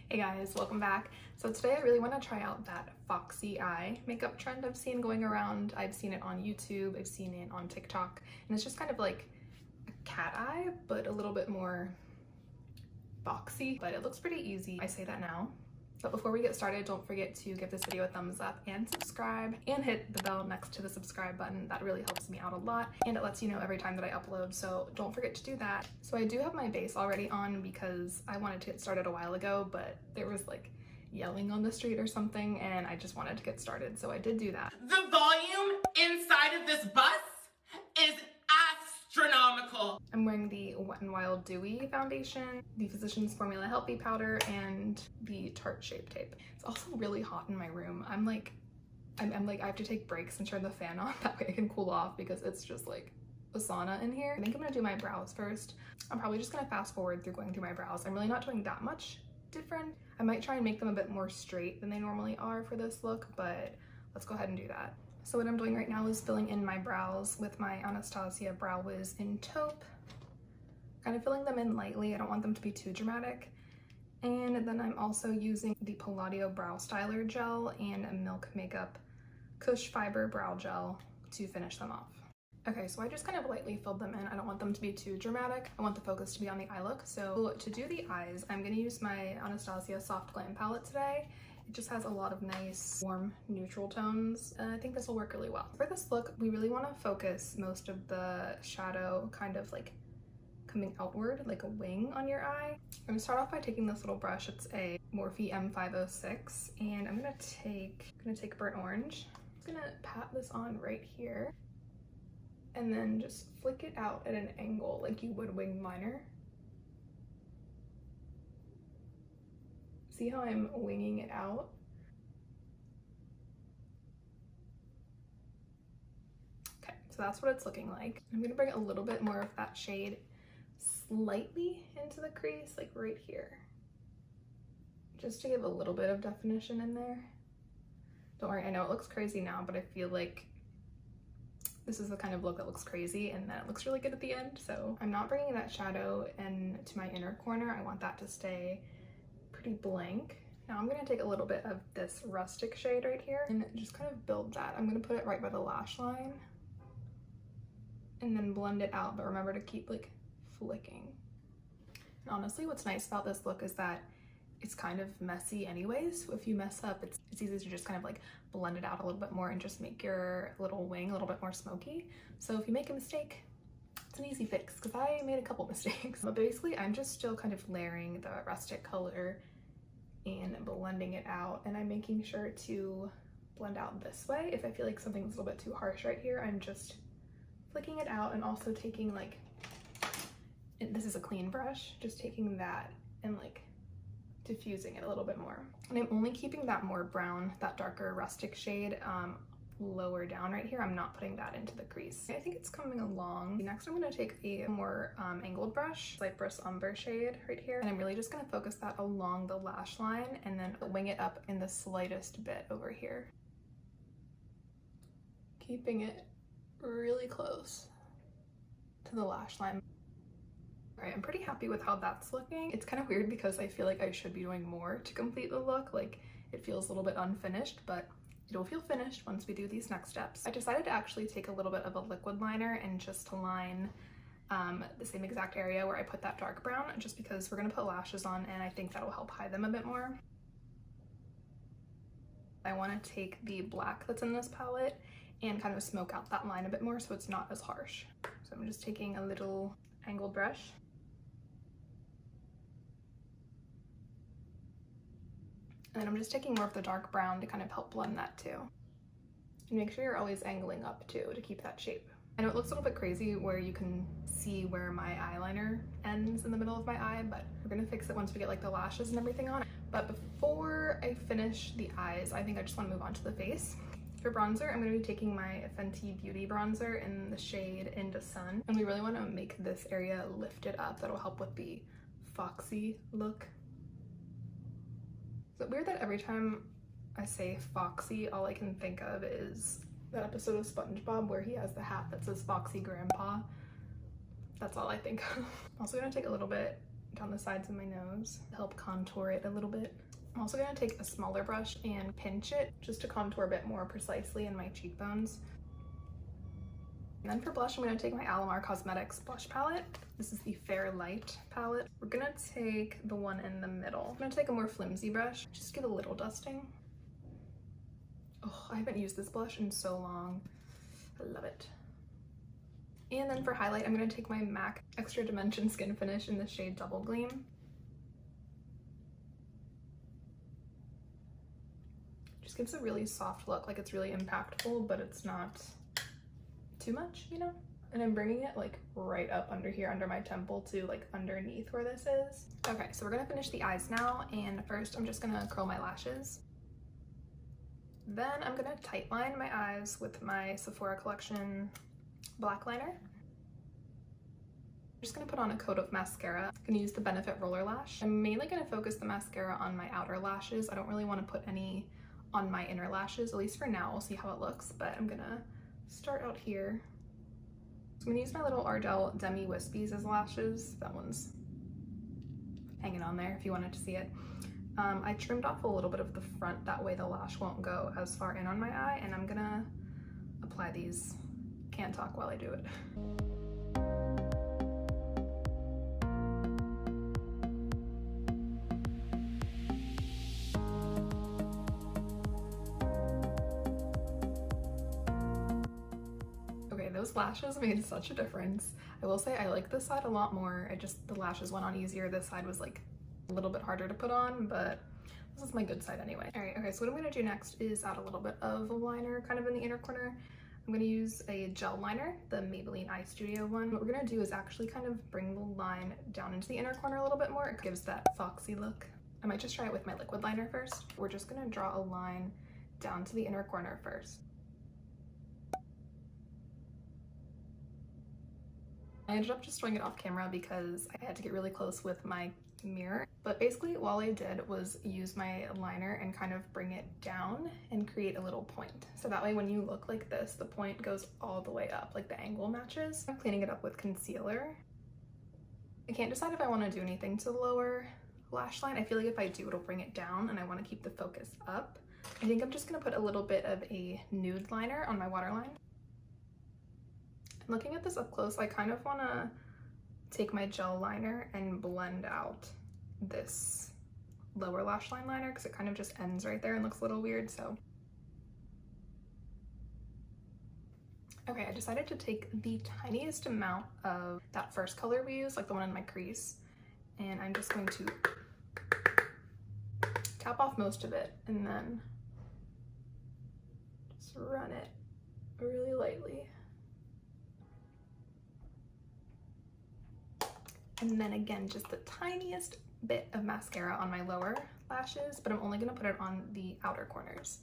Hey guys, welcome back. So today I really want to try out that FOXY eye makeup trend I've seen going around. I've seen it on YouTube, I've seen it on TikTok, and it's just kind of like a cat eye, but a little bit more foxy, but it looks pretty easy. I say that now. But before we get started, don't forget to give this video a thumbs up and subscribe and hit the bell next to the subscribe button. That really helps me out a lot and it lets you know every time that I upload, so don't forget to do that. So I do have my base already on because I wanted to get started a while ago, but there was like yelling on the street or something and I just wanted to get started, so I did do that. The volume inside of this bus is astronomical. I'm wearing the Wet n Wild Dewy foundation, the Physicians Formula Healthy powder, and the Tarte Shape Tape. It's also really hot in my room. I'm like I have to take breaks and turn the fan on, that way I can cool off because it's just like a sauna in here. I think I'm gonna do my brows first. I'm probably just gonna fast forward through going through my brows. I'm really not doing that much different. I might try and make them a bit more straight than they normally are for this look, but let's go ahead and do that. So what I'm doing right now is filling in my brows with my Anastasia Brow Wiz in taupe. Kind of filling them in lightly, I don't want them to be too dramatic. And then I'm also using the Palladio Brow Styler Gel and a Milk Makeup Kush Fiber Brow Gel to finish them off. Okay, so I just kind of lightly filled them in. I don't want them to be too dramatic. I want the focus to be on the eye look. So to do the eyes, I'm gonna use my Anastasia Soft Glam palette today. It just has a lot of nice warm neutral tones and I think this will work really well. For this look, we really want to focus most of the shadow kind of like coming outward like a wing on your eye. I'm going to start off by taking this little brush. It's a Morphe M506 and I'm going to take burnt orange. I'm just going to pat this on right here and then just flick it out at an angle like you would wing liner. See how I'm winging it out? Okay, so that's what it's looking like. I'm gonna bring a little bit more of that shade slightly into the crease, like right here, just to give a little bit of definition in there. Don't worry, I know it looks crazy now, but I feel like this is the kind of look that looks crazy and then it looks really good at the end. So I'm not bringing that shadow into my inner corner. I want that to stay pretty blank. Now I'm going to take a little bit of this rustic shade right here and just kind of build that. I'm going to put it right by the lash line and then blend it out, but remember to keep like flicking. And honestly, what's nice about this look is that it's kind of messy anyways. So if you mess up, it's easy to just kind of like blend it out a little bit more and just make your little wing a little bit more smoky. So if you make a mistake, it's an easy fix because I made a couple mistakes. But basically I'm just still kind of layering the rustic color and blending it out, and I'm making sure to blend out this way. If I feel like something's a little bit too harsh right here, I'm just flicking it out and also taking like, this is a clean brush, just taking that and like diffusing it a little bit more. And I'm only keeping that more brown, that darker rustic shade lower down right here. I'm not putting that into the crease. I think it's coming along. Next I'm going to take a more angled brush, Cypress Umber shade right here, and I'm really just going to focus that along the lash line and then wing it up in the slightest bit over here, keeping it really close to the lash line. Alright, I'm pretty happy with how that's looking. It's kind of weird because I feel like I should be doing more to complete the look. Like it feels a little bit unfinished, but it'll feel finished once we do these next steps. I decided to actually take a little bit of a liquid liner and just line the same exact area where I put that dark brown, just because we're gonna put lashes on and I think that'll help hide them a bit more. I wanna take the black that's in this palette and kind of smoke out that line a bit more so it's not as harsh. So I'm just taking a little angled brush. And then I'm just taking more of the dark brown to kind of help blend that too. And make sure you're always angling up too to keep that shape. I know it looks a little bit crazy where you can see where my eyeliner ends in the middle of my eye, but we're gonna fix it once we get like the lashes and everything on. But before I finish the eyes, I think I just wanna move on to the face. For bronzer, I'm gonna be taking my Fenty Beauty bronzer in the shade Inda Sun. And we really wanna make this area lifted up. That'll help with the foxy look. Is it weird that every time I say Foxy, all I can think of is that episode of SpongeBob where he has the hat that says Foxy Grandpa? That's all I think of. I'm also gonna take a little bit down the sides of my nose to help contour it a little bit. I'm also gonna take a smaller brush and pinch it just to contour a bit more precisely in my cheekbones. And then for blush, I'm gonna take my Alamar Cosmetics blush palette. This is the Fair Light palette. We're gonna take the one in the middle. I'm gonna take a more flimsy brush, just give a little dusting. Oh, I haven't used this blush in so long. I love it. And then for highlight, I'm gonna take my MAC Extra Dimension Skin Finish in the shade Double Gleam. Just gives a really soft look, like it's really impactful, but it's not too much, you know? And I'm bringing it like right up under here, under my temple to like underneath where this is. Okay, so we're gonna finish the eyes now, and first I'm just gonna curl my lashes. Then I'm gonna tight line my eyes with my Sephora Collection black liner. I'm just gonna put on a coat of mascara. I'm gonna use the Benefit Roller Lash. I'm mainly gonna focus the mascara on my outer lashes. I don't really wanna put any on my inner lashes, at least for now. We'll see how it looks, but I'm gonna start out here. So I'm gonna use my little Ardell Demi Wispies as lashes. That one's hanging on there if you wanted to see it. I trimmed off a little bit of the front, that way the lash won't go as far in on my eye, and I'm gonna apply these. Can't talk while I do it. Okay, those lashes made such a difference. I will say I like this side a lot more. The lashes went on easier. This side was like a little bit harder to put on, but this is my good side anyway. All right, okay, so what I'm gonna do next is add a little bit of a liner kind of in the inner corner. I'm gonna use a gel liner, the Maybelline Eye Studio one. What we're gonna do is actually kind of bring the line down into the inner corner a little bit more. It gives that foxy look. I might just try it with my liquid liner first. We're just gonna draw a line down to the inner corner first. I ended up just doing it off camera because I had to get really close with my mirror. But basically all I did was use my liner and kind of bring it down and create a little point. So that way when you look like this, the point goes all the way up, like the angle matches. I'm cleaning it up with concealer. I can't decide if I want to do anything to the lower lash line. I feel like if I do, it'll bring it down, and I want to keep the focus up. I think I'm just going to put a little bit of a nude liner on my waterline. Looking at this up close, I kind of want to take my gel liner and blend out this lower lash line liner because it kind of just ends right there and looks a little weird. So okay, I decided to take the tiniest amount of that first color we used, like the one in my crease, and I'm just going to tap off most of it and then just run it really lightly. And then again, just the tiniest bit of mascara on my lower lashes, but I'm only gonna put it on the outer corners.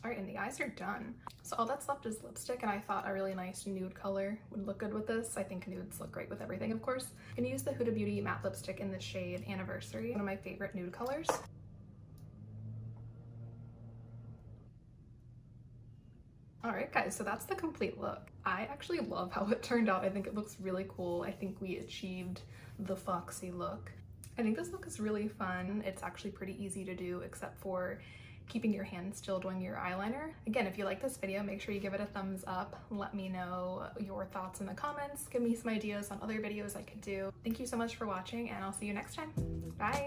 All right, and the eyes are done. So all that's left is lipstick, and I thought a really nice nude color would look good with this. I think nudes look great with everything, of course. I'm gonna use the Huda Beauty matte lipstick in the shade Anniversary, one of my favorite nude colors. All right, guys, so that's the complete look. I actually love how it turned out. I think it looks really cool. I think we achieved the foxy look. I think this look is really fun. It's actually pretty easy to do, except for keeping your hand still doing your eyeliner. Again, if you like this video, make sure you give it a thumbs up. Let me know your thoughts in the comments. Give me some ideas on other videos I could do. Thank you so much for watching, and I'll see you next time. Bye.